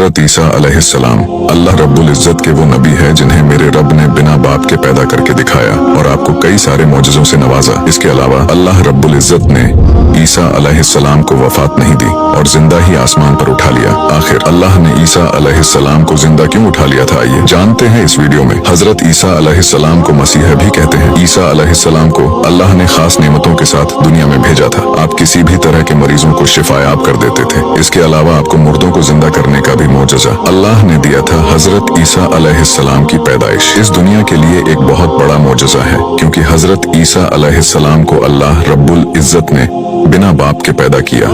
हजरत ईसा अलैहिस्सलाम अल्लाह रब्बुल इज्जत के वो नबी है जिन्हें मेरे रब ने बिना बाप के पैदा करके दिखाया और आपको कई सारे मौजज़ों से नवाजा। इसके अलावा अल्लाह रब्बुल इज्जत ने ईसा अलैहिस्सलाम को वफात नहीं दी और जिंदा ही आसमान पर उठा लिया। आखिर अल्लाह ने ईसा अलैहिस्सलाम को जिंदा क्यों उठा लिया था, आइए जानते हैं इस वीडियो में। हजरत ईसा अलैहिस्सलाम को मसीह भी कहते हैं। ईसा अलैहिस्सलाम को अल्लाह ने खास नेमतों के साथ दुनिया में भेजा था। आप किसी भी तरह के मरीजों को शिफायाब कर देते थे। इसके अलावा आपको मुर्दों को जिंदा करने का भी मौजज़ा अल्लाह ने दिया था। हजरत ईसा अलैहिस्सलाम की पैदाइश इस दुनिया के लिए एक बहुत बड़ा मौजज़ा है, क्योंकि हजरत ईसा अलैहिस्सलाम को अल्लाह रब्बुल इज्जत ने बिना बाप के पैदा किया,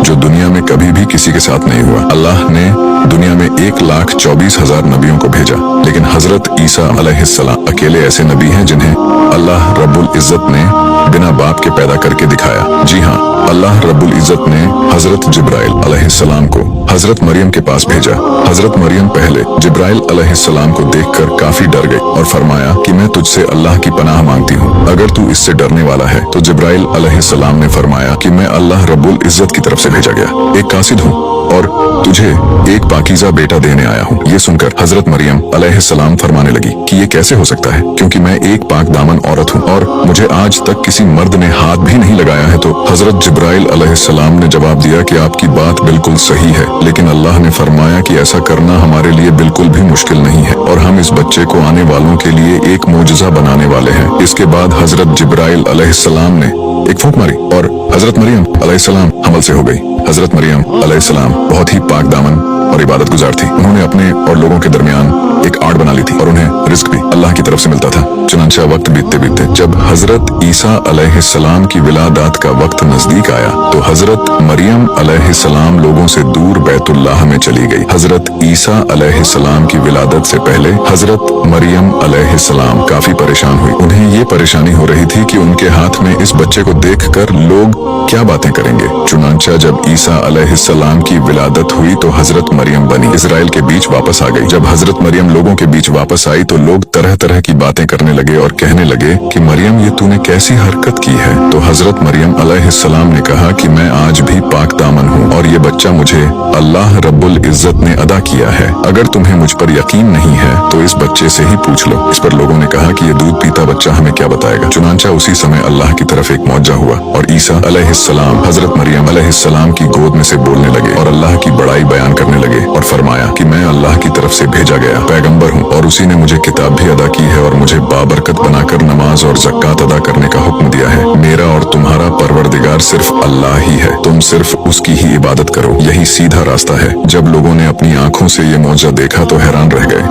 जो दुनिया में कभी भी किसी के साथ नहीं हुआ। अल्लाह ने दुनिया में 1,24,000 नबियों को भेजा, लेकिन हजरत ईसा अलैहिस्सलाम अकेले ऐसे नबी हैं जिन्हें अल्लाह रब्बुल इज्जत ने बिना बाप के पैदा करके दिखाया। जी हाँ, अल्लाह रब्बुल इज्जत ने हजरत जिब्राइल अलैहिस्सलाम को हजरत मरियम के पास भेजा। हजरत मरियम पहले जिब्राइल अलैहिस्सलाम को देखकर काफी डर गई और फरमाया कि मैं तुझसे अल्लाह की पनाह मांगती हूँ, अगर तू इससे डरने वाला है। तो जिब्राइल अलैहिस्सलाम ने फरमाया कि मैं अल्लाह रब्बुल इज्जत की तरफ से भेजा गया एक कासिद हूँ और तुझे एक पाकीज़ा बेटा देने आया हूँ। ये सुनकर हजरत मरियम अलैहिस्सलाम फरमाने लगी कि ये कैसे हो सकता है, क्योंकि मैं एक पाक दामन औरत हूँ और मुझे आज तक किसी मर्द ने हाथ भी नहीं लगाया है। तो हजरत जिब्राइल अलैहिस्सलाम ने जवाब दिया कि आपकी बात बिल्कुल सही है, लेकिन अल्लाह ने फरमाया कि ऐसा करना हमारे लिए बिल्कुल भी मुश्किल नहीं है और हम इस बच्चे को आने वालों के लिए एक मोजज़ा बनाने वाले हैं। इसके बाद हजरत जिब्राइल अलैहिस्सलाम ने एक फूंक मारी और हजरत मरियम अलैहिस्सलाम हमल से हो गई। हजरत मरियम अलैहिस्सलाम बहुत ही पाक दामन और इबादत गुजार थी। उन्होंने अपने और लोगों के दरमियान एक आड़ बना ली थी और उन्हें रिस्क भी अल्लाह की तरफ से मिलता था। चुनांचा वक्त बीतते बीतते जब हजरत ईसा अलैहिस्सलाम की विलादत का वक्त नजदीक आया तो हजरत मरियम अलैहिस्सलाम लोगों से दूर बैतुल्लाह में चली गई। हजरत ईसा अलैहिस्सलाम की विलादत से पहले हजरत मरियम अलैहिस्सलाम काफी परेशान हुई। उन्हें ये परेशानी हो रही थी कि उनके हाथ में इस बच्चे को देखकर लोग क्या बातें करेंगे। चुनांचा जब ईसा अलैहिस्सलाम की विलादत हुई तो हजरत मरियम बनी इजराइल के बीच वापस आ गई। जब हजरत मरियम लोगों के बीच वापस आई तो लोग तरह तरह की बातें करने लगे और कहने लगे कि मरियम, ये तूने कैसी हरकत की है। तो हजरत मरियम अलैहिस्सलाम ने कहा कि मैं आज भी पाक दामन हूँ और ये बच्चा मुझे अल्लाह रब्बुल इज्जत ने अदा किया है। अगर तुम्हें मुझ पर यकीन नहीं है तो इस बच्चे से ही पूछ लो। इस पर लोगों ने कहा कि ये दूध पीता बच्चा हमें क्या बताएगा। चुनांचा उसी समय अल्लाह की तरफ एक मौजज़ा हुआ और ईसा अलैहिस्सलाम हजरत मरियम अलैहिस्सलाम की गोद में से बोलने लगे और अल्लाह की बड़ाई बयान करने लगे और फरमाया कि मैं अल्लाह की तरफ से भेजा गया पैगंबर हूँ और उसी ने मुझे किताब भी अदा की है और मुझे बाबरकत बनाकर नमाज और ज़कात अदा करने का हुक्म दिया है। मेरा और तुम्हारा परवरदिगार सिर्फ अल्लाह ही है, तुम सिर्फ उसकी ही इबादत करो, यही सीधा रास्ता है। जब लोगों ने अपनी आंखों से ये मौजज़ा देखा तो हैरान रह गए।